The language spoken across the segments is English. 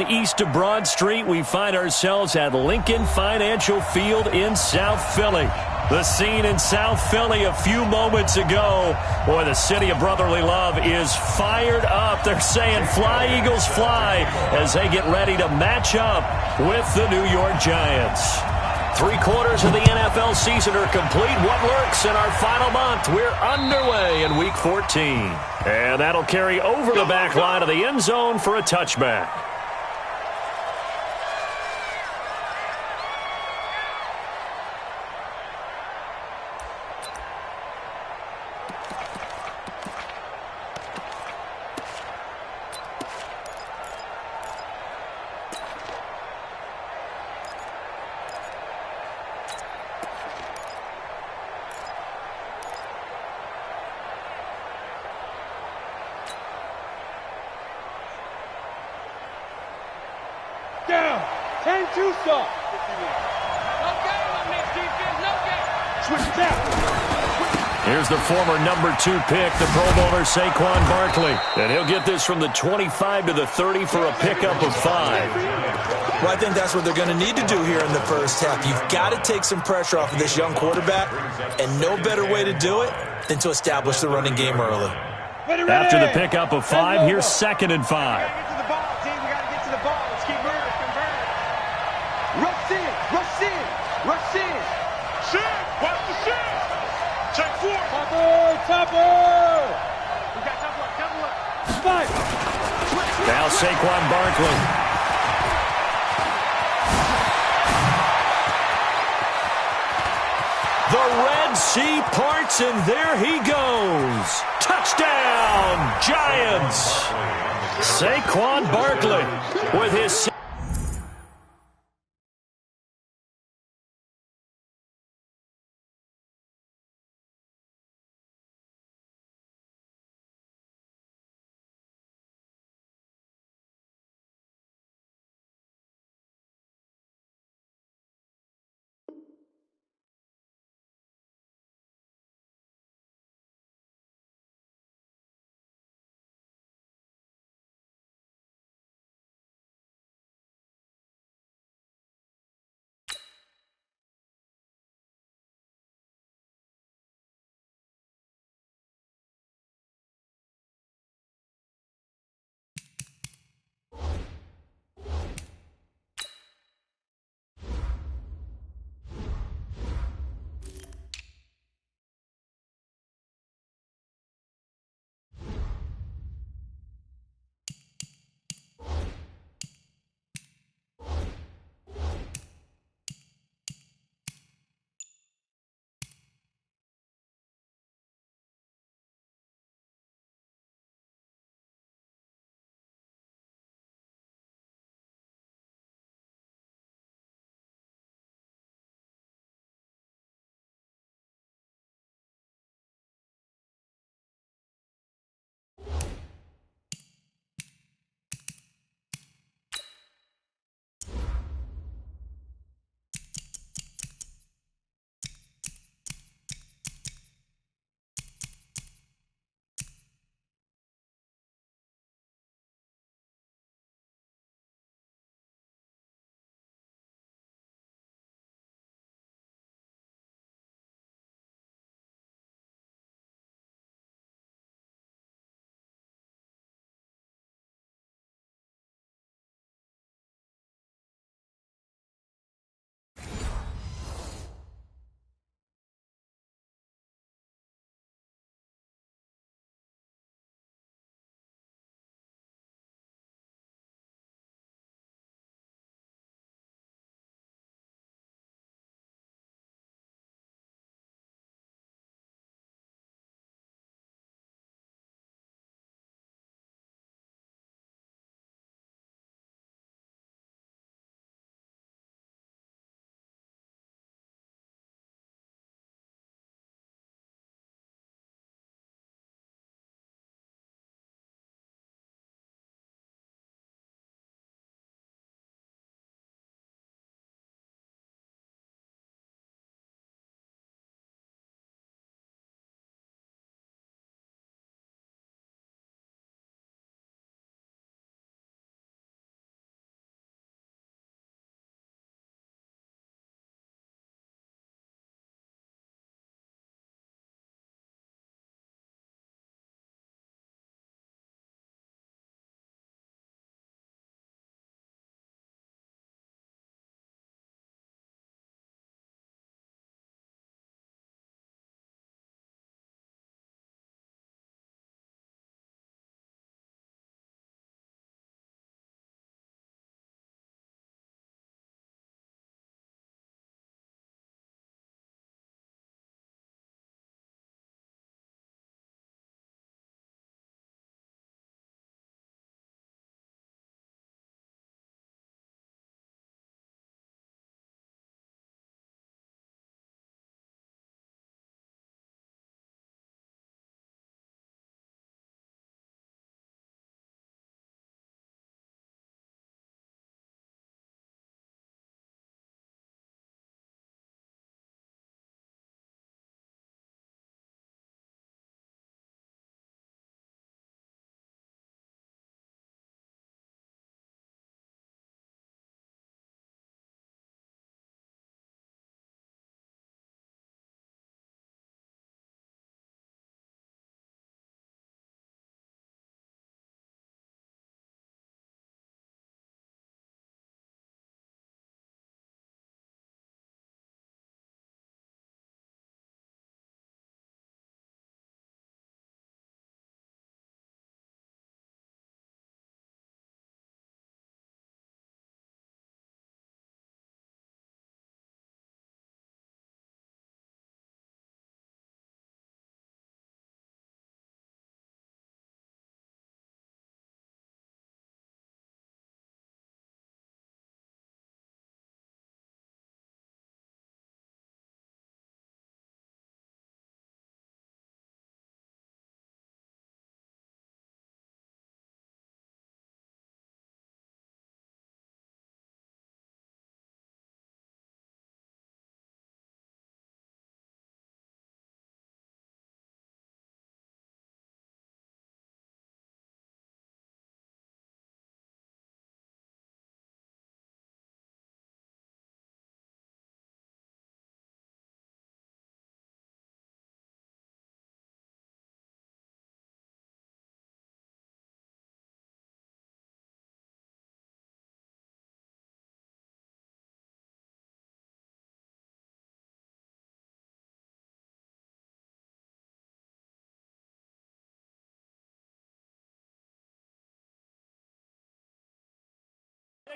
East of Broad Street, we find ourselves at Lincoln Financial Field in South Philly. The scene in South Philly a few moments ago. Boy, the city of brotherly love is fired up. They're saying fly, Eagles, fly, as they get ready to match up with the New York Giants. 3/4 of the NFL season are complete. What lurks in our final month? We're underway in Week 14. And that'll carry over the back line of the end zone for a touchback. Down. 10-2 stop. No game on this defense. No game. Switch it down. Here's the former number 2 pick, the Pro Bowler Saquon Barkley. And he'll get this from the 25 to the 30 for a pickup of 5. Well, I think that's what they're going to need to do here in the first half. You've got to take some pressure off of this young quarterback, and no better way to do it than to establish the running game early. After the pickup of 5, here's 2nd and 5. Rush in. Shit. Watch the shit. Check 4. Topper. We got double up. Fight. Now Saquon Barkley. The Red Sea parts, and there he goes. Touchdown, Giants. Saquon Barkley with his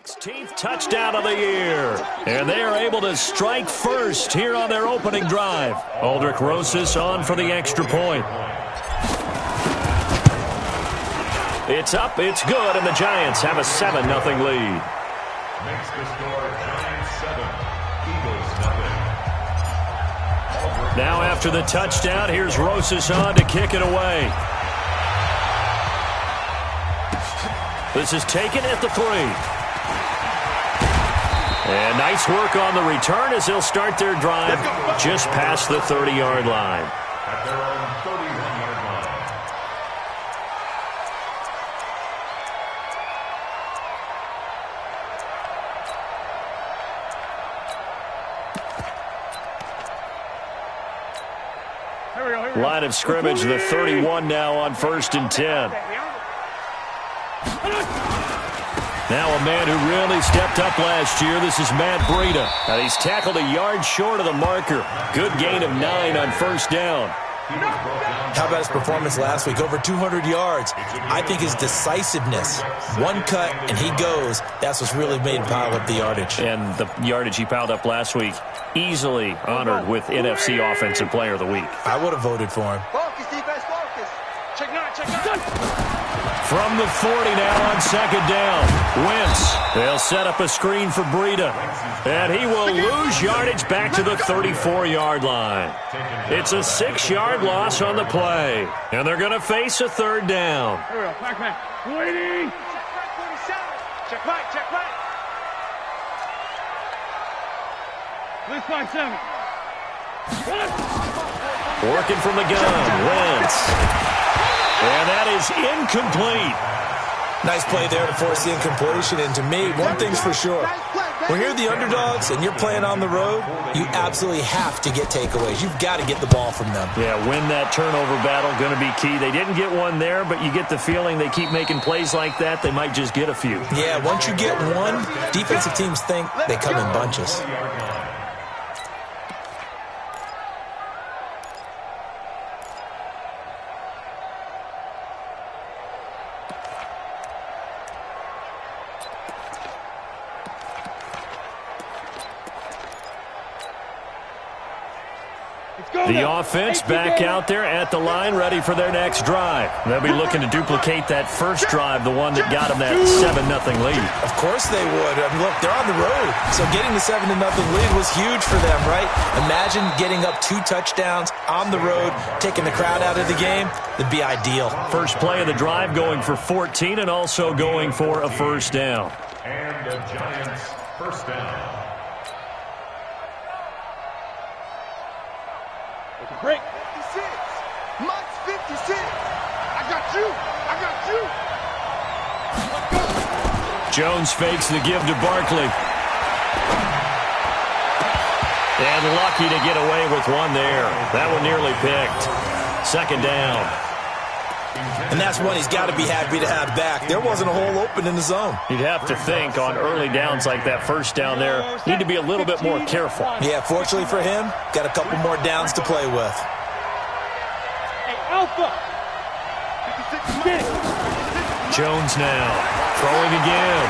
16th touchdown of the year. And they are able to strike first here on their opening drive. Aldrich Rosas on for the extra point. It's up, it's good, and the Giants have a 7-0 lead. Makes the score Giants 7, Eagles 0. Now after the touchdown, here's Rosas on to kick it away. This is taken at the 3. And nice work on the return as they'll start their drive just past the 30-yard line. At their own 31-yard line. Line of scrimmage, the 31 now on 1st and 10. Now a man who really stepped up last year. This is Matt Breida. And he's tackled a yard short of the marker. Good gain of 9 on 1st down. How about his performance last week? Over 200 yards. I think his decisiveness, one cut and he goes, that's what's really made him pile up the yardage. And the yardage he piled up last week, easily honored with NFC Offensive Player of the Week. I would have voted for him. Focus, defense, focus. Check 9, check 9. From the 40 now on 2nd down. Wentz. They'll set up a screen for Breida. And he will lose yardage back to the 34-yard line. It's a 6-yard loss on the play. And they're going to face a 3rd down. Here we go, back man. Waiting. Check back, check back. Please 5-7. Working from the gun. Wentz. And that is incomplete. Nice play there to force the incompletion. And to me, one thing's for sure. When you're the underdogs and you're playing on the road, you absolutely have to get takeaways. You've got to get the ball from them. Yeah, win that turnover battle, going to be key. They didn't get one there, but you get the feeling they keep making plays like that, they might just get a few. Yeah, once you get one, defensive teams think they come in bunches. The offense back out there at the line, ready for their next drive. They'll be looking to duplicate that first drive, the one that got them that 7-0 lead. Of course they would. I mean, look, they're on the road, so getting the 7-0 lead was huge for them, right? Imagine getting up 2 touchdowns on the road, taking the crowd out of the game. That'd be ideal. First play of the drive going for 14 and also going for a 1st down. And the Giants' 1st down. Break. 56. Max 56. I got you. I got you. Let's go. Jones fakes the give to Barkley. And lucky to get away with one there. That one nearly picked. 2nd down. And that's one he's got to be happy to have back. There wasn't a hole open in the zone. You'd have to think on early downs like that 1st down there, need to be a little bit more careful. Yeah, fortunately for him, got a couple more downs to play with. Hey, Alpha. 56. Jones now, throwing again.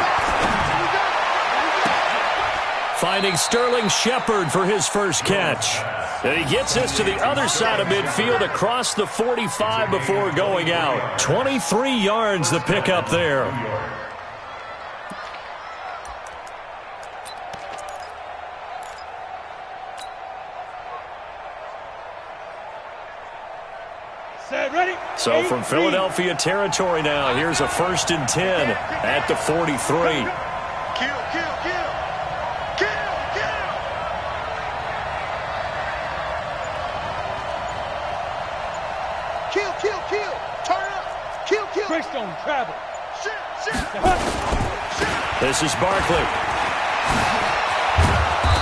Finding Sterling Shepard for his first catch. And he gets this to the other side of midfield across the 45 before going out. 23 yards the pickup there. Set, ready. So from Philadelphia territory now, here's a 1st and 10 at the 43. Kill, kill, kill. Kill, kill. Kill, kill, kill. Turn up. Kill, kill. Greystone travel. Shit, shit. This is Barkley.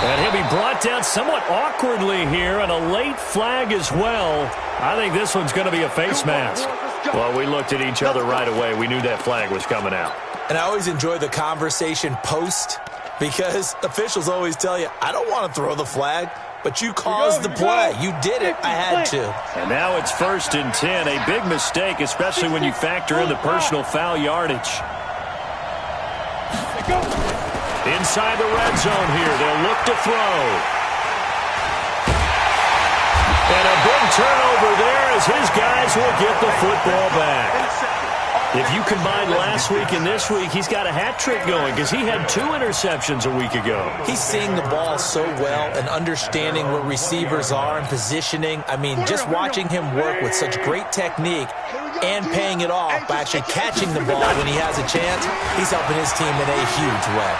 And he'll be brought down somewhat awkwardly here, and a late flag as well. I think this one's going to be a face mask. Well, we looked at each other right away. We knew that flag was coming out. And I always enjoy the conversation post because officials always tell you, I don't want to throw the flag, but you caused the play. You did it. I had to. And now it's 1st and 10. A big mistake, especially when you factor in the personal foul yardage. Go. Inside the red zone here, they'll look to throw. And a big turnover there as his guys will get the football back. If you combine last week and this week, he's got a hat trick going because he had 2 interceptions a week ago. He's seeing the ball so well and understanding where receivers are and positioning. I mean, just watching him work with such great technique and paying it off by actually catching the ball when he has a chance, he's helping his team in a huge way.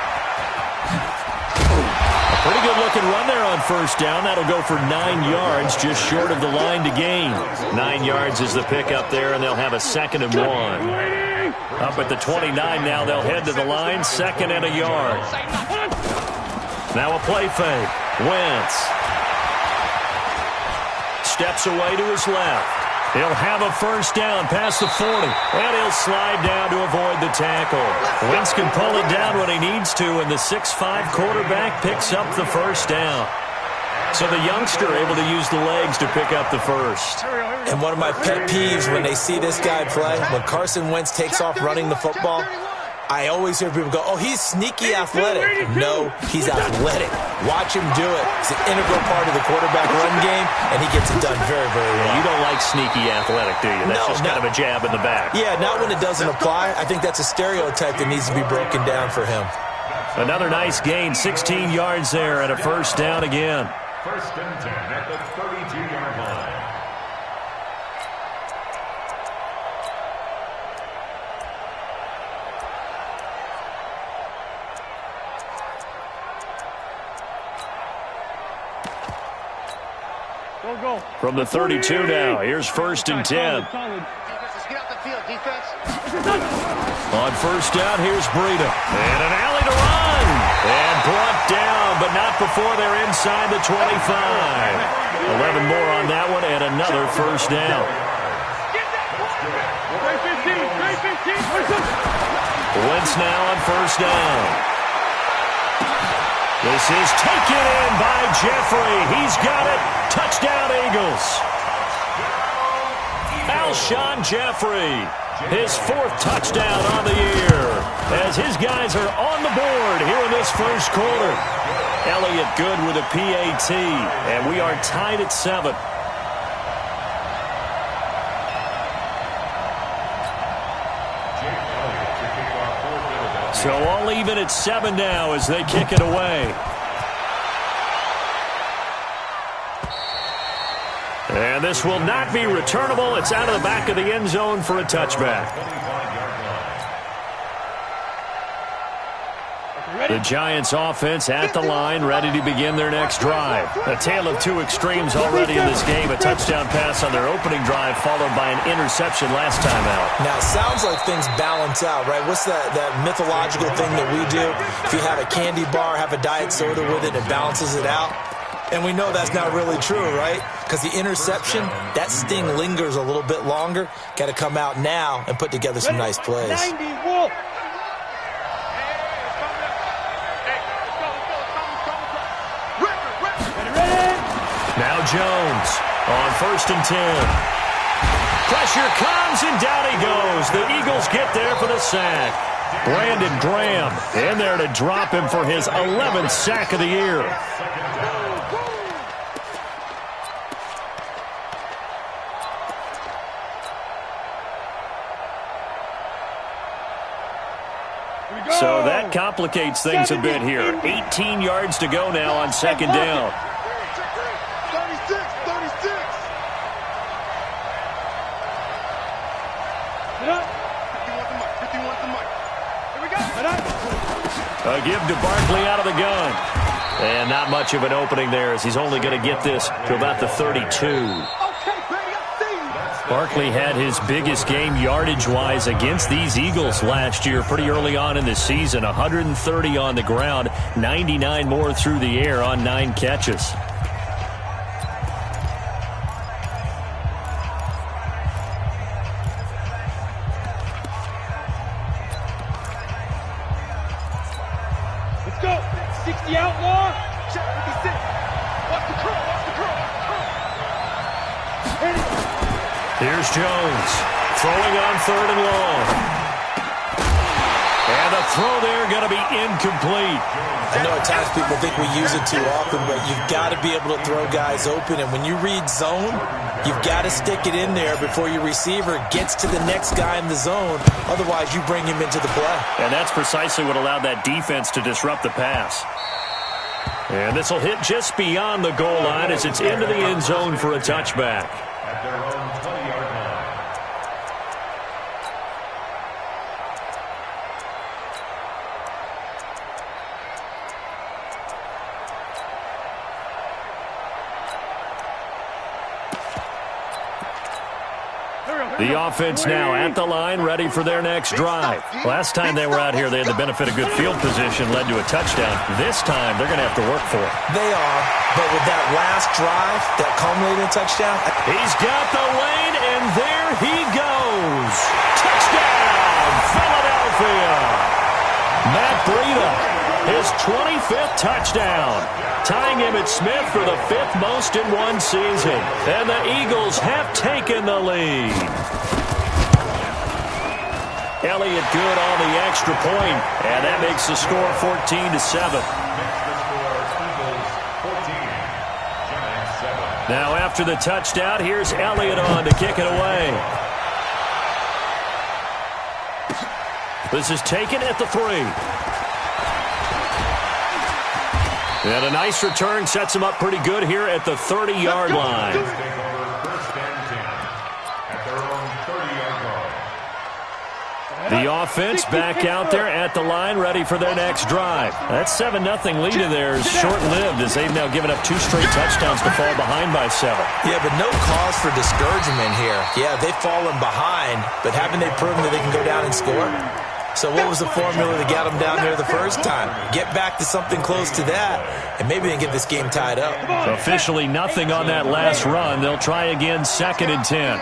Pretty good-looking run there on first down. That'll go for 9 yards, just short of the line to gain. 9 yards is the pickup there, and they'll have a 2nd and 1. Up at the 29 now, they'll head to the line, 2nd and a yard. Now a play fake. Wentz steps away to his left. He'll have a first down past the 40, and he'll slide down to avoid the tackle. Wentz can pull it down when he needs to, and the 6'5" quarterback picks up the first down. So the youngster able to use the legs to pick up the first. And one of my pet peeves when they see this guy play, when Carson Wentz takes off running the football, I always hear people go, oh, he's sneaky athletic. No, he's athletic. Watch him do it. It's an integral part of the quarterback run game, and he gets it done very, very well. You don't like sneaky athletic, do you? That's just kind of a jab in the back. Yeah, not when it doesn't apply. I think that's a stereotype that needs to be broken down for him. Another nice gain, 16 yards there, and a first down again. 1st and 10 at the 32-yard line. From the 32 now, here's 1st and 10. On first down, here's Breida. And an alley to run. And brought down, but not before they're inside the 25. 11 more on that one, and another first down. Wentz now on first down. This is taken in by Jeffrey. He's got it. Touchdown, Eagles. Alshon Jeffrey, his 4th touchdown on the year, as his guys are on the board here in this first quarter. Elliott good with a PAT, and we are tied at 7. So all even at 7 now as they kick it away. And this will not be returnable. It's out of the back of the end zone for a touchback. The Giants offense at the line, ready to begin their next drive. A tale of 2 extremes already in this game. A touchdown pass on their opening drive, followed by an interception last time out. Now, it sounds like things balance out, right? What's that mythological thing that we do? If you have a candy bar, have a diet soda with it, it balances it out. And we know that's not really true, right? Because the interception, that sting lingers a little bit longer. Got to come out now and put together some nice plays. Now Jones on 1st and 10. Pressure comes, and down he goes. The Eagles get there for the sack. Brandon Graham in there to drop him for his 11th sack of the year. So that complicates things a bit here. 18 yards to go now on 2nd down. 36. A give to Barkley out of the gun. And not much of an opening there as he's only going to get this to about the 32. Barkley had his biggest game yardage-wise against these Eagles last year pretty early on in the season. 130 on the ground, 99 more through the air on 9 catches. Let's go. 60 outlaw. Check 56. Watch the curl. Here's Jones throwing on 3rd and long. And the throw there going to be incomplete. I know at times people think we use it too often, but you've got to be able to throw guys open. And when you read zone, you've got to stick it in there before your receiver gets to the next guy in the zone. Otherwise, you bring him into the play. And that's precisely what allowed that defense to disrupt the pass. And this will hit just beyond the goal line as it's into the end zone for a touchback. At their own 20-yard line. The offense now at the line, ready for their next drive. Last time they were out here, they had the benefit of good field position, led to a touchdown. This time, they're going to have to work for it. They are, but with that last drive, that culminated in a touchdown. He's got the lane, and there he goes. Touchdown, Philadelphia. Matt Breida, his 25th touchdown, tying Emmitt Smith for the 5th most in one season. And the Eagles have taken the lead. Elliott good on the extra point, and that makes the score 14-7. Now after the touchdown, here's Elliott on to kick it away. This is taken at the 3. And a nice return sets him up pretty good here at the 30-yard line. The offense back out there at the line, ready for their next drive. That 7-0 lead of theirs short-lived as they've now given up 2 straight touchdowns to fall behind by 7. Yeah, but no cause for discouragement here. Yeah, they've fallen behind, but haven't they proven that they can go down and score? So what was the formula to get them down there the first time? Get back to something close to that, and maybe they can get this game tied up. Officially nothing on that last run. They'll try again, 2nd and 10.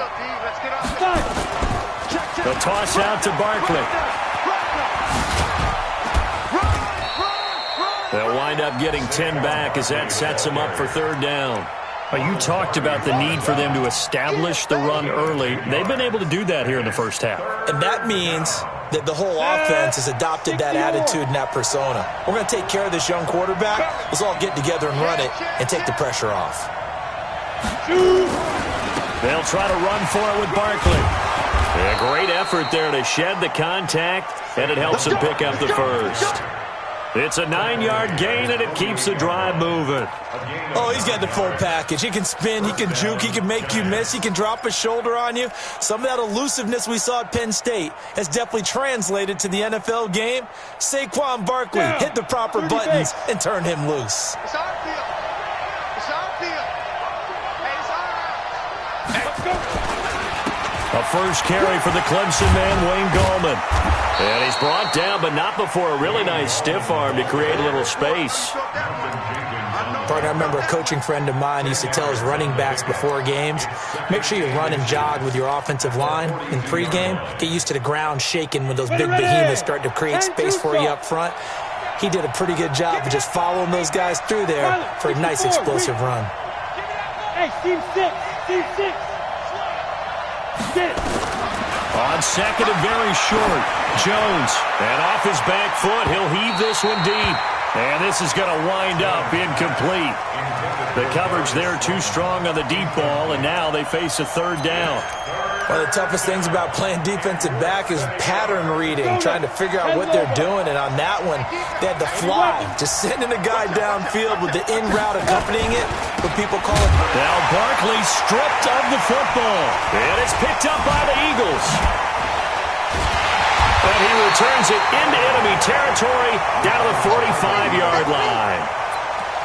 The toss out to Barkley. They'll wind up getting 10 back as that sets them up for 3rd down. You talked about the need for them to establish the run early. They've been able to do that here in the first half. And that means that the whole offense has adopted that attitude and that persona. We're going to take care of this young quarterback. Let's all get together and run it and take the pressure off. They'll try to run for it with Barkley. A great effort there to shed the contact, and it helps him pick up the first. It's a 9-yard gain, and it keeps the drive moving. Oh, he's got the full package. He can spin, he can juke, he can make you miss, he can drop a shoulder on you. Some of that elusiveness we saw at Penn State has definitely translated to the NFL game. Saquon Barkley hit the proper buttons and turn him loose. It's our field. It's our field. Hey, it's all right. Hey, let's go. A first carry for the Clemson man, Wayne Gallman. And he's brought down, but not before a really nice stiff arm to create a little space. Partner, I remember a coaching friend of mine used to tell his running backs before games, make sure you run and jog with your offensive line in pregame. Get used to the ground shaking when those big behemoths start to create space for you up front. He did a pretty good job of just following those guys through there for a nice explosive run. Hey, team 6, team 6. On 2nd and very short, Jones. And off his back foot, he'll heave this one deep. And this is going to wind up incomplete. The coverage there too strong on the deep ball, and now they face a 3rd down. One of the toughest things about playing defensive back is pattern reading, trying to figure out what they're doing. And on that one, they had the fly, just sending a guy downfield with the in route accompanying it, what people call it. Now Barkley stripped of the football, and it's picked up by the Eagles. And he returns it into enemy territory down to the 45-yard line.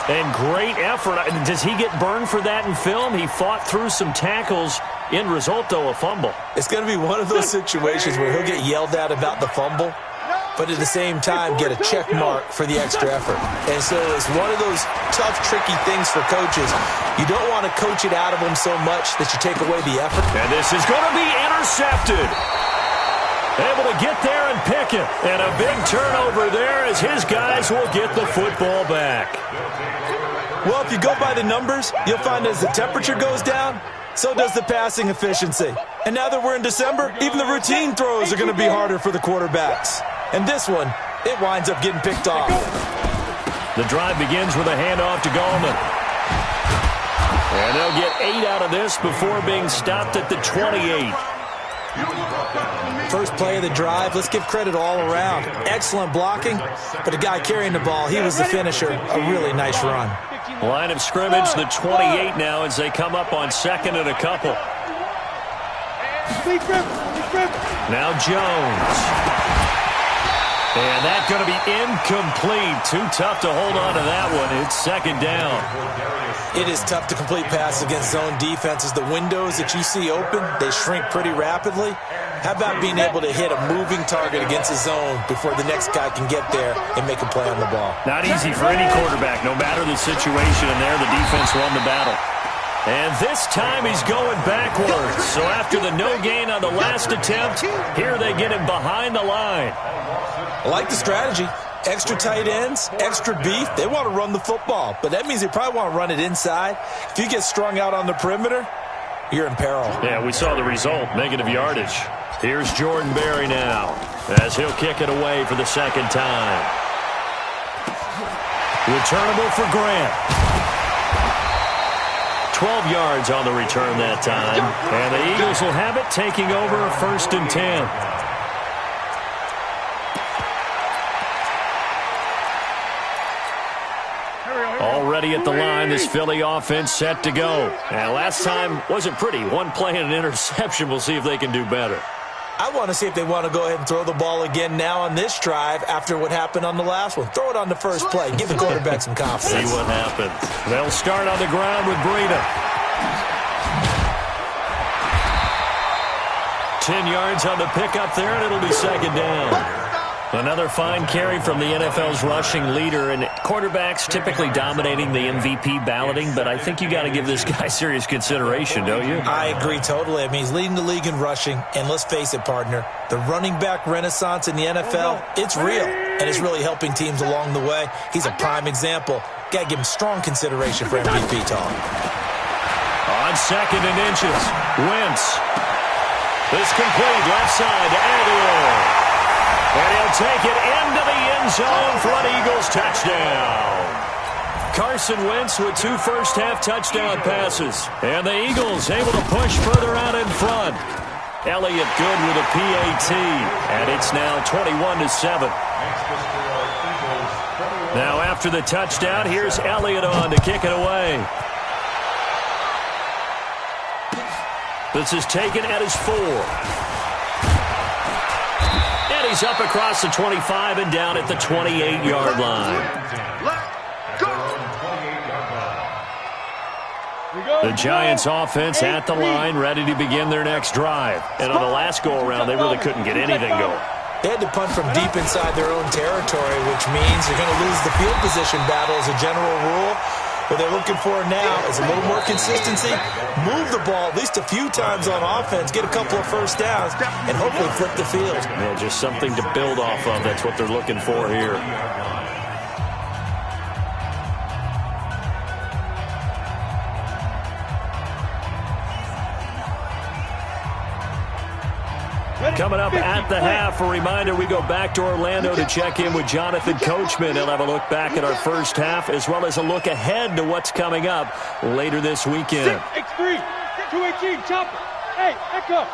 And great effort. Does he get burned for that in film? He fought through some tackles. End result, though, a fumble. It's going to be one of those situations where he'll get yelled at about the fumble, but at the same time get a check mark for the extra effort. And so it's one of those tough, tricky things for coaches. You don't want to coach it out of them so much that you take away the effort. And this is going to be intercepted. Able to get there and pick it. And a big turnover there as his guys will get the football back. Well, if you go by the numbers, you'll find as the temperature goes down, so does the passing efficiency. And now that we're in December, even the routine throws are going to be harder for the quarterbacks. And this one, it winds up getting picked off. The drive begins with a handoff to Gallman. And they'll get 8 out of this before being stopped at the 28. First play of the drive, let's give credit all around. Excellent blocking, but the guy carrying the ball, he was the finisher. A really nice run. Line of scrimmage, the 28 now as they come up on second and a couple. Now Jones. And that's going to be incomplete. Too tough to hold on to that one. It's second down. It is tough to complete passes against zone defenses. The windows that you see open, they shrink pretty rapidly. How about being able to hit a moving target against a zone before the next guy can get there and make a play on the ball? Not easy for any quarterback, no matter the situation. And there, the defense won the battle. And this time he's going backwards. So after the no gain on the last attempt, here they get him behind the line. I like the strategy. Extra tight ends, extra beef. They want to run the football, but that means they probably want to run it inside. If you get strung out on the perimeter, you're in peril. Yeah, we saw the result, negative yardage. Here's Jordan Berry now as he'll kick it away for the second time. Returnable for Grant. 12 yards on the return that time. And the Eagles will have it, taking over a 1st and 10. Already at the line, this Philly offense set to go. And last time wasn't pretty. One play and an interception. We'll see if they can do better. I want to see if they want to go ahead and throw the ball again now on this drive after what happened on the last one. Throw it on the first play. Give the quarterback some confidence. See what happens. They'll start on the ground with Breida. 10 yards on the pickup there, and it'll be second down. Another fine carry from the NFL's rushing leader, and quarterbacks typically dominating the MVP balloting, but I think you got to give this guy serious consideration, don't you? I agree totally. I mean, he's leading the league in rushing, and let's face it, partner, the running back renaissance in the NFL, it's real, and it's really helping teams along the way. He's a prime example. Got to give him strong consideration for MVP talk. On second and inches, Wentz. This complete left side to Aguilar. And he'll take it into the end zone for an Eagles touchdown. Carson Wentz with 2 first-half touchdown passes. And the Eagles able to push further out in front. Elliott good with a PAT. And it's now 21-7. Now after the touchdown, here's Elliott on to kick it away. This is taken at his 4. He's up across the 25 and down at the 28-yard line. The Giants offense at the line, ready to begin their next drive. And on the last go-around, they really couldn't get anything going. They had to punt from deep inside their own territory, which means they're going to lose the field position battle as a general rule. What they're looking for now is a little more consistency, move the ball at least a few times on offense, get a couple of first downs, and hopefully flip the field. Yeah, just something to build off of. That's what they're looking for here. Coming up at the half, a reminder, we go back to Orlando to check in with Jonathan Coachman. He'll have a look back at our first half as well as a look ahead to what's coming up later this weekend. X3, 218, chopper. Hey, echo.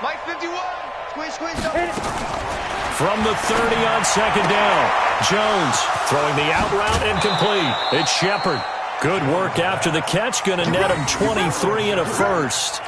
Mike 51. Squeeze. From the 30 on second down, Jones throwing the out route incomplete. It's Shepard. Good work after the catch. Going to net him 23 and a first.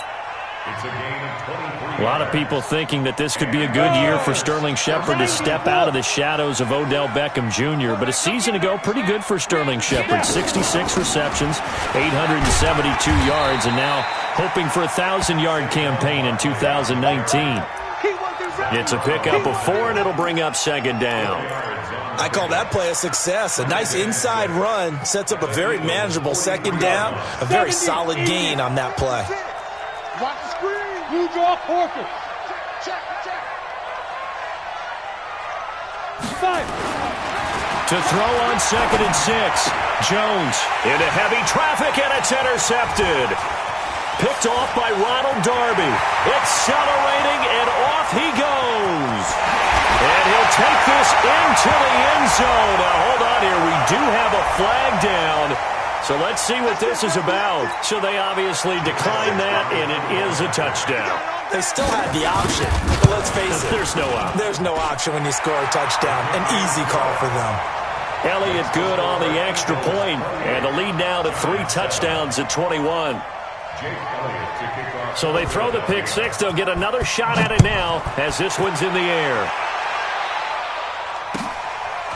A lot of people thinking that this could be a good year for Sterling Shepard to step out of the shadows of Odell Beckham Jr. But a season ago, pretty good for Sterling Shepard. 66 receptions, 872 yards, and now hoping for a 1,000-yard campaign in 2019. It's a pickup of 4, and it'll bring up second down. I call that play a success. A nice inside run sets up a very manageable second down, a very solid gain on that play. Watch the screen. You draw Porter. Check. 5. To throw on second and 6. Jones into heavy traffic, and it's intercepted. Picked off by Ronald Darby. Accelerating, and off he goes. And he'll take this into the end zone. Now, hold on here. We do have a flag down. So let's see what this is about. So they obviously declined that, and it is a touchdown. They still had the option, but let's face it. There's no option. There's no option when you score a touchdown. An easy call for them. Elliott good on the extra point, and the lead now to 3 touchdowns at 21. So they throw the pick six. They'll get another shot at it now as this one's in the air.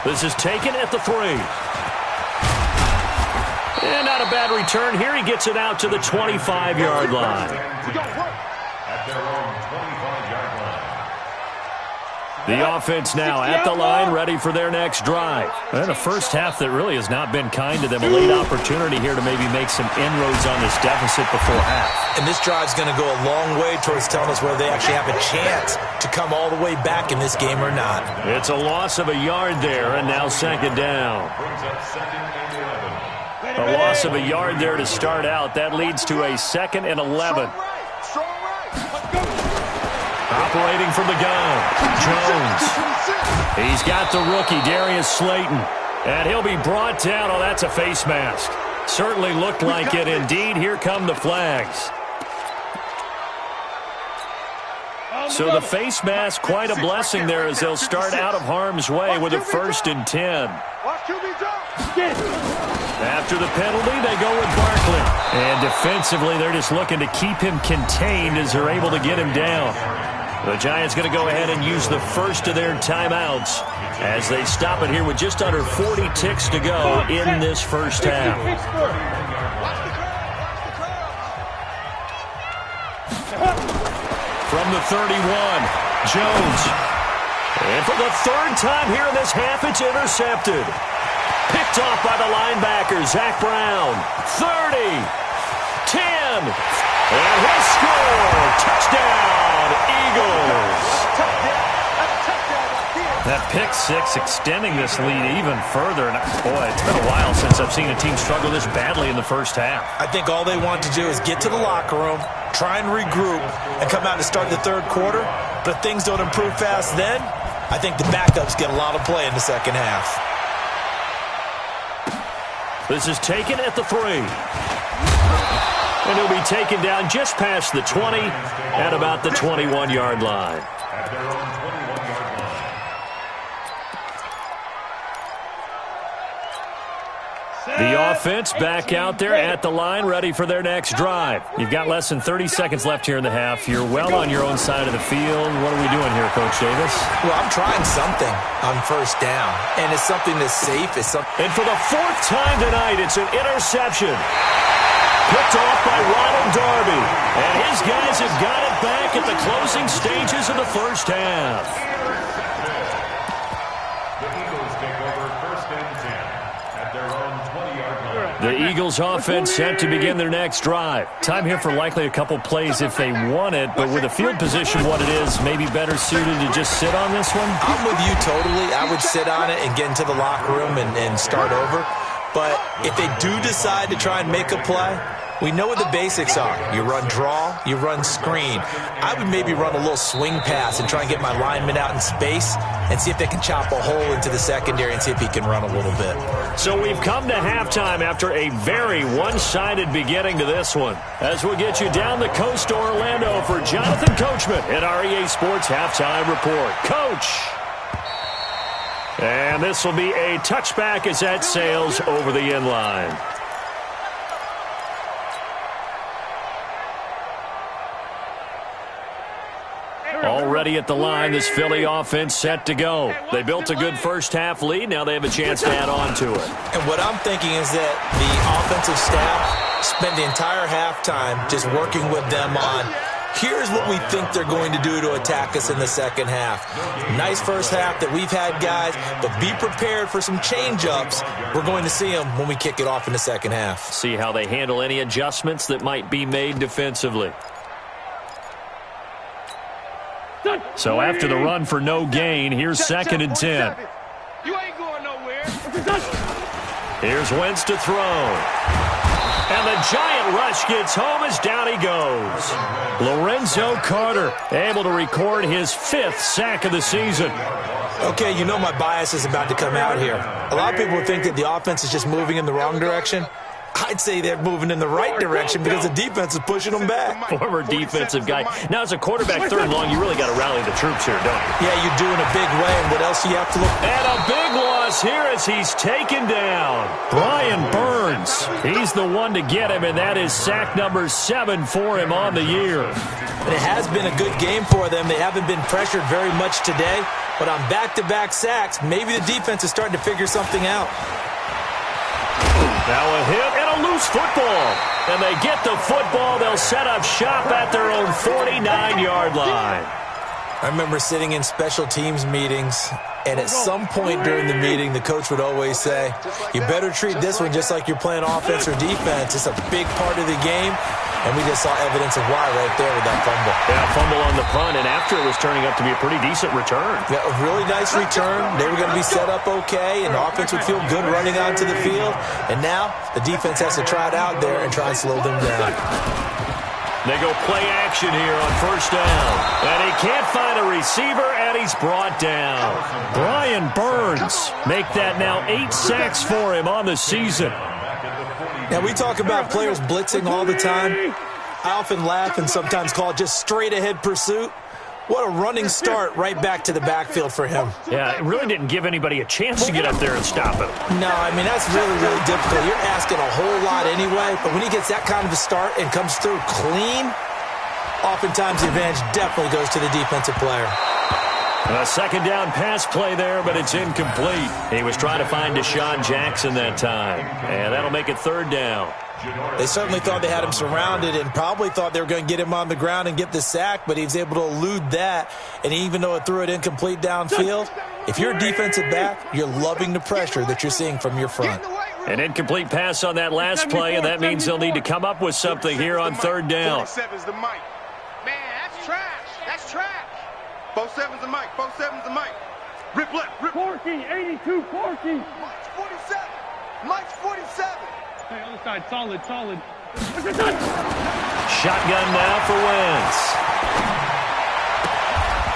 This is taken at the 3. And not a bad return here. He gets it out to the 25-yard line. At their own 25-yard line. The offense now at the line, ready for their next drive. And a first half that really has not been kind to them. A late opportunity here to maybe make some inroads on this deficit before half. And this drive's going to go a long way towards telling us whether they actually have a chance to come all the way back in this game or not. It's a loss of a yard there, and now second down. Brings up 2nd and 11. A loss of a yard there to start out. That leads to a 2nd and 11. Operating from the gun, Jones. He's got the rookie, Darius Slayton. And he'll be brought down. Oh, that's a face mask. Certainly looked like it. Indeed, here come the flags. So the face mask, quite a blessing there as they'll start out of harm's way with a 1st and 10. After the penalty, they go with Barkley. And defensively, they're just looking to keep him contained as they're able to get him down. The Giants going to go ahead and use the first of their timeouts as they stop it here with just under 40 ticks to go in this first half. From the 31, Jones. And for the 3rd time here in this half, it's intercepted. Picked off by the linebacker, Zach Brown. 30, 10, and he'll score. Touchdown, Eagles. That pick six extending this lead even further. And boy, it's been a while since I've seen a team struggle this badly in the first half. I think all they want to do is get to the locker room, try and regroup, and come out and start the 3rd quarter. But if things don't improve fast then, I think the backups get a lot of play in the second half. This is taken at the 3. And he'll be taken down just past the 20 at about the 21-yard line. At their own 21-yard line. The offense back out there at the line, ready for their next drive. You've got less than 30 seconds left here in the half. You're well on your own side of the field. What are we doing here, Coach Davis? Well, I'm trying something on 1st down, and it's something that's safe. And for the 4th time tonight, it's an interception. Picked off by Ronald Darby. And his guys have got it back at the closing stages of the first half. The Eagles take over 1st and 10 at their own 20-yard line. The Eagles offense set to begin their next drive. Time here for likely a couple plays if they want it, but with the field position what it is, maybe better suited to just sit on this one? I'm with you totally. I would sit on it and get into the locker room and start over. But if they do decide to try and make a play, we know what the basics are. You run draw, you run screen. I would maybe run a little swing pass and try and get my lineman out in space and see if they can chop a hole into the secondary and see if he can run a little bit. So we've come to halftime after a very one-sided beginning to this one. As we'll get you down the coast to Orlando for Jonathan Coachman at our EA Sports Halftime Report. Coach! And this will be a touchback as that sails over the end line. Already at the line, this Philly offense set to go. They built a good first half lead. Now they have a chance to add on to it. And what I'm thinking is that the offensive staff spent the entire halftime just working with them on, here's what we think they're going to do to attack us in the second half. Nice first half that we've had, guys, but be prepared for some change-ups. We're going to see them when we kick it off in the second half. See how they handle any adjustments that might be made defensively. So after the run for no gain, here's 2nd and 10. You ain't going nowhere. Here's Wentz to throw. And the giant rush gets home as down he goes. Lorenzo Carter able to record his 5th sack of the season. Okay, you know my bias is about to come out here. A lot of people think that the offense is just moving in the wrong direction. I'd say they're moving in the right direction because the defense is pushing them back. Former defensive guy. Now, as a quarterback, 3rd and long, you really got to rally the troops here, don't you? Yeah, you do in a big way, and what else do you have to look? And a big loss here as he's taken down. Brian Burns. He's the one to get him, and that is sack number 7 for him on the year. And it has been a good game for them. They haven't been pressured very much today, but on back-to-back sacks, maybe the defense is starting to figure something out. Now a hit and a loose football. And they get the football. They'll set up shop at their own 49-yard line. I remember sitting in special teams meetings, and at some point during the meeting, the coach would always say, you better treat this one just like you're playing offense or defense. It's a big part of the game, and we just saw evidence of why right there with that fumble. Yeah, fumble on the punt, and after it was turning up to be a pretty decent return. Yeah, a really nice return. They were going to be set up okay, and the offense would feel good running onto the field. And now the defense has to try it out there and try and slow them down. They go play action here on 1st down. And he can't find a receiver, and he's brought down. Brian Burns make that now 8 sacks for him on the season. Now, we talk about players blitzing all the time. I often laugh and sometimes call it just straight-ahead pursuit. What a running start right back to the backfield for him. Yeah, it really didn't give anybody a chance to get up there and stop him. No, I mean, that's really, really difficult. You're asking a whole lot anyway, but when he gets that kind of a start and comes through clean, oftentimes the advantage definitely goes to the defensive player. A 2nd down pass play there, but it's incomplete. He was trying to find Deshaun Jackson that time, and that'll make it 3rd down. They certainly thought they had him surrounded and probably thought they were going to get him on the ground and get the sack, but he was able to elude that. And even though it threw it incomplete downfield, if you're a defensive back, you're loving the pressure that you're seeing from your front. An incomplete pass on that last play, and that means they'll need to come up with something here on 3rd down. 47's the mic. Man, that's trash. That's trash. 47's the mic. 47's the mic. Rip left. Rip. 14, 82, 14. Mike's 47. Mike's 47. Hey, other side, solid. Shotgun now for Wentz.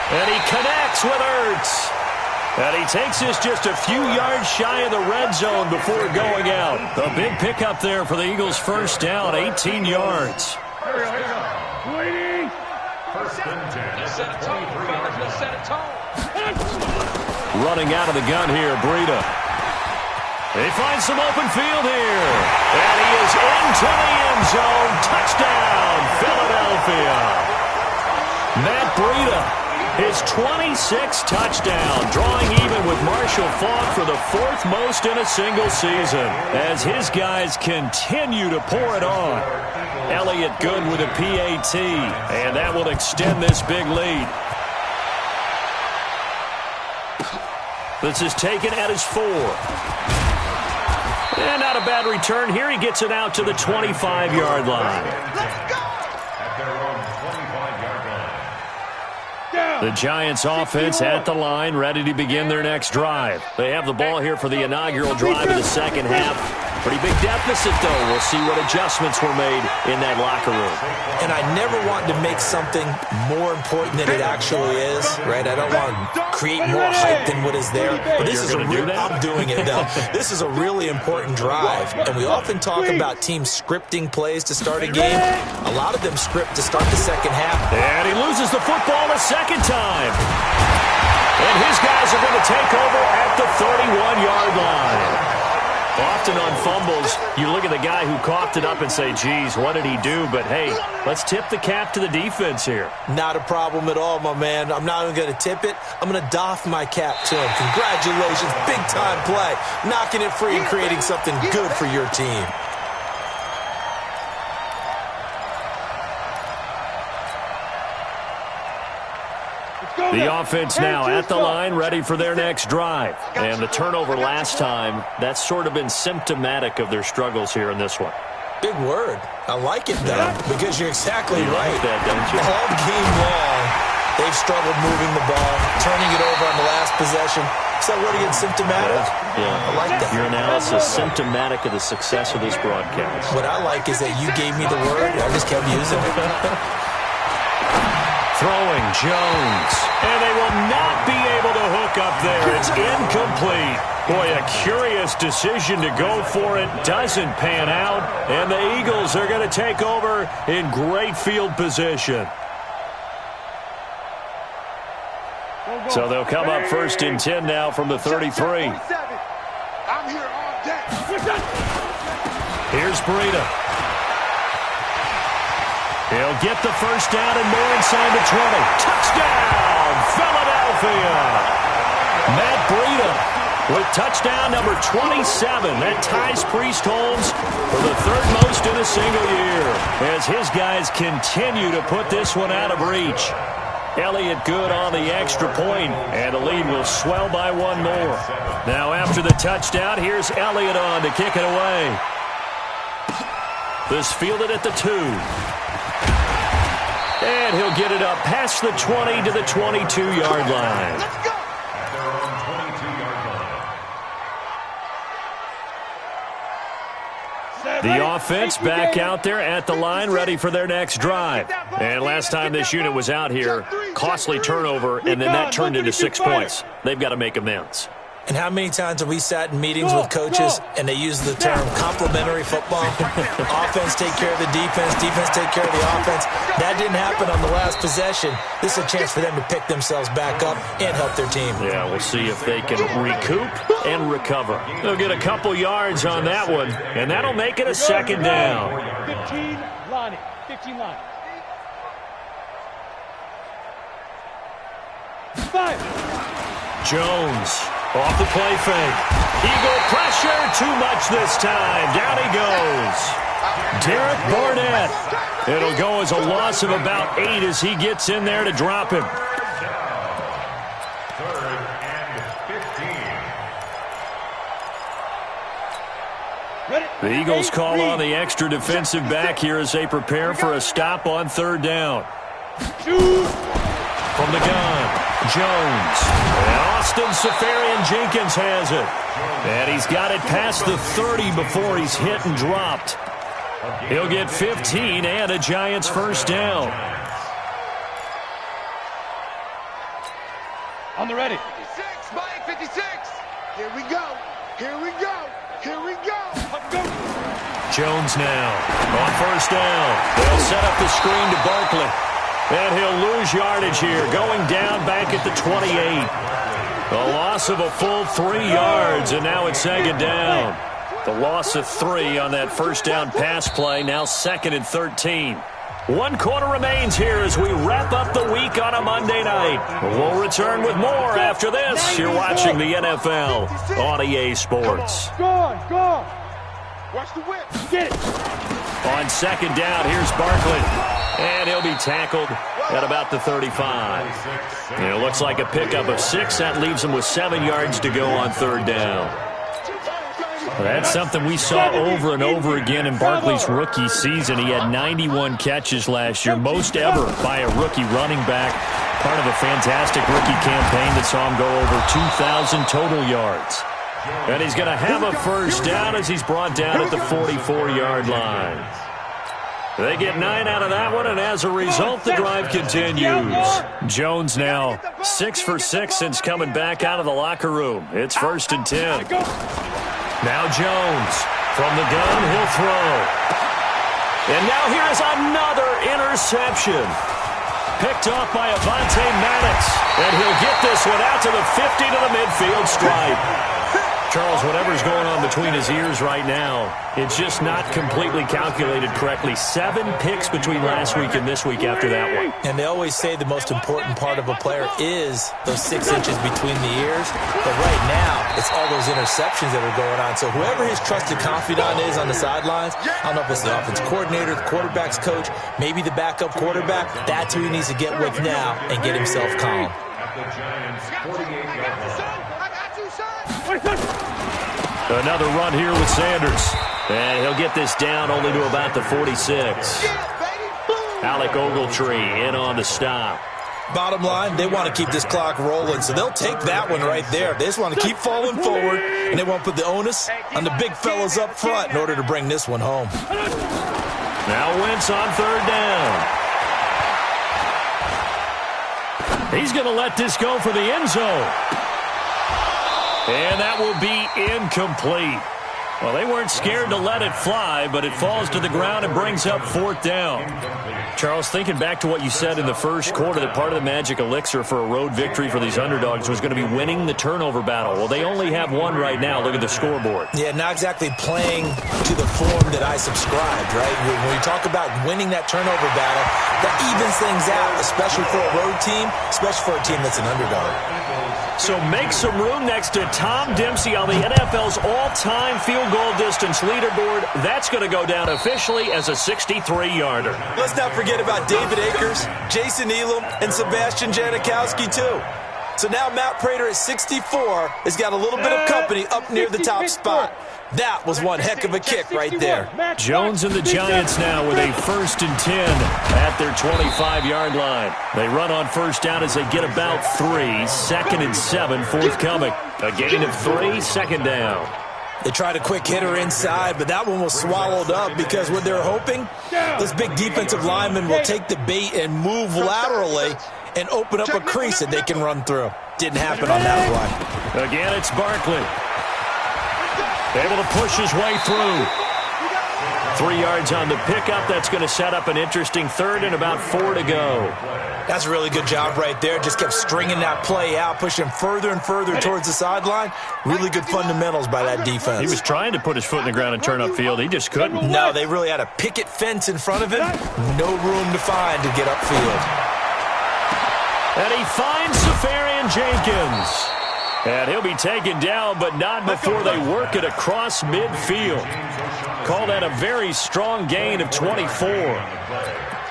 And he connects with Ertz. And he takes this just a few yards shy of the red zone before going out. A big pickup there for the Eagles' 1st down, 18 yards. Here we go. Waiting. Set a tone, fellas. He'll set a tone. Running out of the gun here, Breida. He finds some open field here. And he is into the end zone. Touchdown, Philadelphia. Matt Breida, his 26th touchdown, drawing even with Marshall Faulk for the 4th most in a single season, as his guys continue to pour it on. Elliott Good with a PAT, and that will extend this big lead. This is taken at his 4. And not a bad return here. He gets it out to the 25-yard line. Let's go. The Giants offense at the line, ready to begin their next drive. They have the ball here for the inaugural drive of the 2nd half. Pretty big deficit, though. We'll see what adjustments were made in that locker room. And I never want to make something more important than it actually is, right? I don't want to create more hype than what is there. But this is a real, I'm doing it, though. This is a really important drive. And we often talk about teams scripting plays to start a game. A lot of them script to start the 2nd half. And he loses the football a 2nd time. And his guys are going to take over at the 31-yard line. Often on fumbles, you look at the guy who coughed it up and say, geez, what did he do? But, hey, let's tip the cap to the defense here. Not a problem at all, my man. I'm not even going to tip it. I'm going to doff my cap to him. Congratulations. Big-time play. Knocking it free and creating something good for your team. The offense now at the line, ready for their next drive. And the turnover last time, that's sort of been symptomatic of their struggles here in this one. Big word. I like it, though, because you're exactly right. Like that, don't you? All game long, They've struggled moving the ball, turning it over on the last possession. Is that word again, symptomatic? Yeah. I like that. Your analysis symptomatic of the success of this broadcast. What I like is that you gave me the word, I just kept using it. Throwing Jones. And they will not be able to hook up there. It's incomplete. Boy, a curious decision to go for it. Doesn't pan out. And the Eagles are going to take over in great field position. So they'll come up first and 10 now from the 33. I'm here all day. Here's Breida. He'll get the first down and more inside the 20. Touchdown, Philadelphia. Matt Breida with touchdown number 27. That ties Priest Holmes for the third most in a single year as his guys continue to put this one out of reach. Elliott good on the extra point, and the lead will swell by one more. Now after the touchdown, here's Elliott on to kick it away. This fielded at the 2. And he'll get it up past the 20 to the 22-yard line. Let's go. The offense back out there at the line, ready for their next drive. And last time this unit was out here, costly turnover, and then that turned into 6 points. They've got to make amends. And how many times have we sat in meetings with coaches and they use the term complementary football? Offense take care of the defense, defense take care of the offense. That didn't happen on the last possession. This is a chance for them to pick themselves back up and help their team. Yeah, we'll see if they can recoup and recover. They'll get a couple yards on that one, and that'll make it a second down. 15, Lonnie. 15, Lonnie. 5. Jones off the play fake. Eagle pressure, too much this time. Down he goes. Derek Barnett. It'll go as a loss of about 8 as he gets in there to drop him. 3rd and 15. The Eagles call on the extra defensive back here as they prepare for a stop on 3rd down. From the gun, Jones. And Austin Safarian-Jenkins has it. And he's got it past the 30 before he's hit and dropped. He'll get 15 and a Giants first down. On the ready. 56, Mike, 56. Here we go. Here we go. Here we go. Jones now on first down. They'll set up the screen to Barkley. And he'll lose yardage here, going down back at the 28. A loss of a full 3 yards, and now it's 2nd down. The loss of 3 on that first down pass play, now 2nd and 13. 1 quarter remains here as we wrap up the week on a Monday night. We'll return with more after this. You're watching the NFL on EA Sports. Go on, go on. Watch the whip. Get it. On 2nd down, here's Barkley. And he'll be tackled at about the 35. And it looks like a pickup of 6. That leaves him with 7 yards to go on 3rd down. That's something we saw over and over again in Barkley's rookie season. He had 91 catches last year, most ever by a rookie running back. Part of a fantastic rookie campaign that saw him go over 2,000 total yards. And he's going to have a first down as he's brought down at the 44-yard line. They get 9 out of that one, and as a result, the drive continues. Jones now 6 for 6 since coming back out of the locker room. It's 1st and 10. Now Jones from the gun, he'll throw. And now here is another interception. Picked off by Avonte Maddox. And he'll get this one out to the 50 to the midfield stripe. Charles, whatever's going on between his ears right now, it's just not completely calculated correctly. 7 picks between last week and this week after that one. And they always say the most important part of a player is those 6 inches between the ears. But right now, it's all those interceptions that are going on. So whoever his trusted confidant is on the sidelines, I don't know if it's the offense coordinator, the quarterback's coach, maybe the backup quarterback, that's who he needs to get with now and get himself calm. At the Giants' 48-yard line. Another run here with Sanders. And he'll get this down only to about the 46. Alec Ogletree in on the stop. Bottom line, they want to keep this clock rolling, so they'll take that one right there. They just want to keep falling forward, and they won't put the onus on the big fellas up front in order to bring this one home. Now Wentz on third down. He's going to let this go for the end zone. And that will be incomplete. Well, they weren't scared to let it fly, but it falls to the ground and brings up fourth down. Charles, thinking back to what you said in the first quarter, that part of the magic elixir for a road victory for these underdogs was going to be winning the turnover battle. Well, they only have one right now. Look at the scoreboard. Yeah, not exactly playing to the form that I subscribed, right? When you talk about winning that turnover battle, that evens things out, especially for a road team, especially for a team that's an underdog. So make some room next to Tom Dempsey on the NFL's all-time field goal distance leaderboard. That's going to go down officially as a 63-yarder. Let's not forget about David Akers, Jason Elam, and Sebastian Janikowski, too. So now Matt Prater at 64 has got a little bit of company up near the top spot. That was one heck of a kick right there. Jones and the Giants now with a 1st and 10 at their 25-yard line. They run on first down as they get about 3. 2nd and 7 forthcoming. A gain of 3, second down. They tried a quick hitter inside, but that one was swallowed up because what they're hoping, this big defensive lineman will take the bait and move laterally and open up a crease that they can run through. Didn't happen on that play. Again, it's Barkley. Able to push his way through. 3 yards on the pickup. That's going to set up an interesting third and about 4 to go. That's a really good job right there. Just kept stringing that play out, pushing further and further towards the sideline. Really good fundamentals by that defense. He was trying to put his foot in the ground and turn upfield. He just couldn't. No, they really had a picket fence in front of him. No room to find to get upfield. And he finds Safarian Jenkins. And he'll be taken down, but not before they work it across midfield. Call that a very strong gain of 24.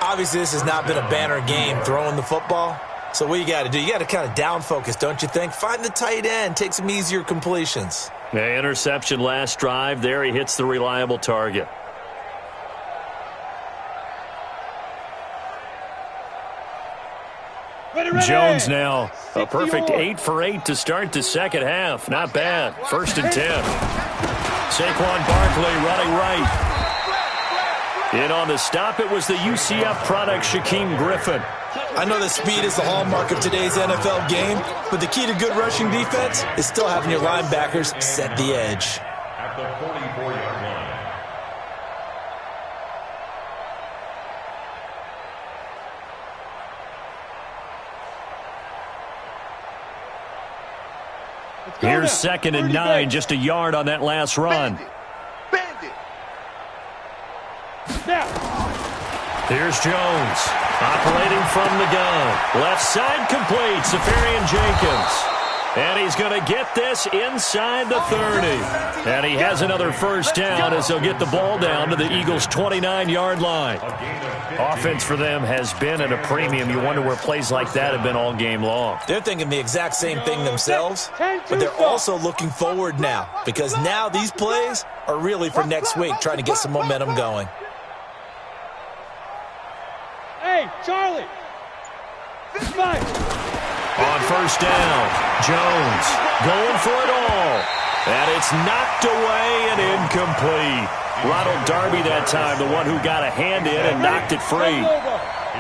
Obviously, this has not been a banner game throwing the football. So what you got to do, you got to kind of down focus, don't you think? Find the tight end, take some easier completions. Yeah, interception last drive. There he hits the reliable target. Jones now a perfect 8 for 8 to start the second half. Not bad. 1st and 10. Saquon Barkley running right. In on the stop, it was the UCF product, Shaquem Griffin. I know that speed is the hallmark of today's NFL game, but the key to good rushing defense is still having your linebackers set the edge. At the 44-yard line. Here's 2nd and 9, just a yard on that last run. Here's Jones, operating from the gun. Left side complete, Safarian Jenkins. And he's going to get this inside the 30. And he has another first down as they'll get the ball down to the Eagles' 29-yard line. Offense for them has been at a premium. You wonder where plays like that have been all game long. They're thinking the exact same thing themselves, but they're also looking forward now because now these plays are really for next week, trying to get some momentum going. Hey, Charlie. On first down, Jones going for it all. And it's knocked away and incomplete. Ronald Darby that time, the one who got a hand in and knocked it free.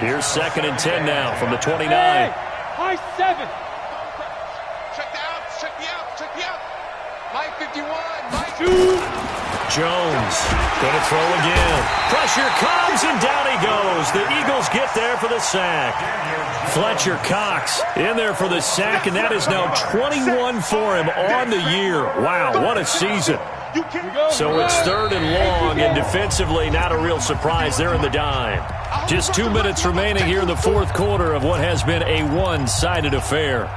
Here's 2nd and 10 now from the 29. High 7. Check the out. Mike 51, Mike 2. Jones going to throw again. Pressure comes, and down he goes. The Eagles get there for the sack. Fletcher Cox in there for the sack, and that is now 21 for him on the year. Wow, what a season. So it's 3rd and long, and defensively not a real surprise there in the dime. Just 2 minutes remaining here in the 4th quarter of what has been a one-sided affair.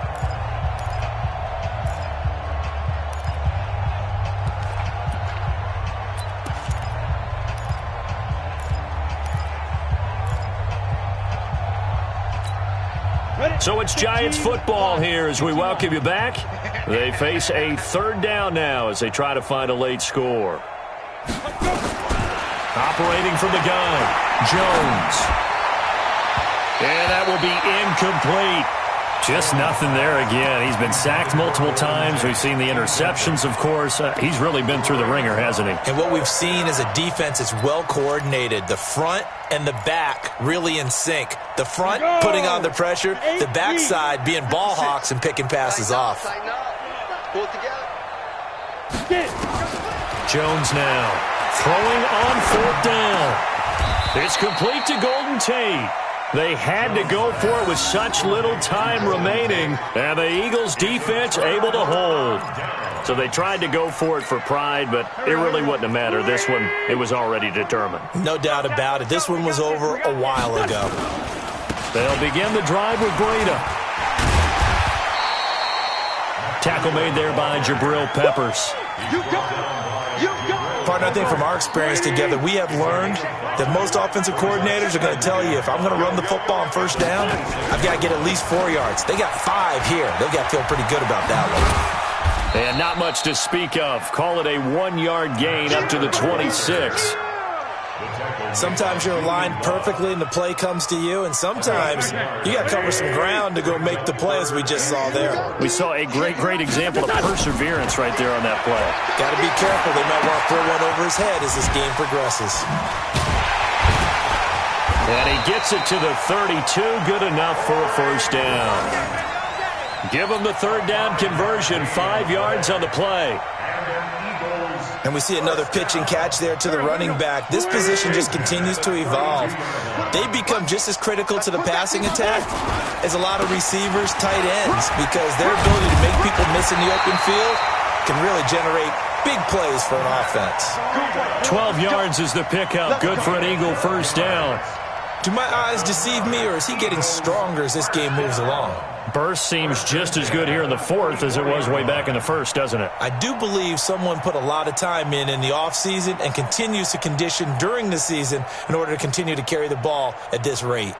So it's Giants football here as we welcome you back. They face a 3rd down now as they try to find a late score. Operating from the gun, Jones. And that will be incomplete. Just nothing there again. He's been sacked multiple times. We've seen the interceptions, of course. He's really been through the ringer, hasn't he? And what we've seen is a defense that's well coordinated. The front and the back really in sync. The front putting on the pressure. The backside being ball hawks and picking passes off. Pull it together. Jones now throwing on 4th down. It's complete to Golden Tate. They had to go for it with such little time remaining, and the Eagles' defense able to hold. So they tried to go for it for pride, but it really wouldn't have mattered. This one, it was already determined. No doubt about it. This one was over a while ago. They'll begin the drive with Breida. Tackle made there by Jabril Peppers. Partner, I think from our experience together, we have learned that most offensive coordinators are going to tell you, if I'm going to run the football on 1st down, I've got to get at least 4 yards. They got 5 here. They've got to feel pretty good about that one. And not much to speak of. Call it a 1-yard gain up to the 26. Sometimes you're aligned perfectly and the play comes to you, and sometimes you got to cover some ground to go make the play, as we just saw there. We saw a great example of perseverance right there on that play. Got to be careful. They might want to throw one over his head as this game progresses. And he gets it to the 32. Good enough for a 1st down. Give him the 3rd down conversion. 5 yards on the play. And we see another pitch and catch there to the running back. This position just continues to evolve. They become just as critical to the passing attack as a lot of receivers, tight ends, because their ability to make people miss in the open field can really generate big plays for an offense. 12 yards is the pickup. Good for an Eagle 1st down. Do my eyes deceive me, or is he getting stronger as this game moves along? Burst seems just as good here in the 4th as it was way back in the 1st, doesn't it? I do believe someone put a lot of time in the offseason and continues to condition during the season in order to continue to carry the ball at this rate.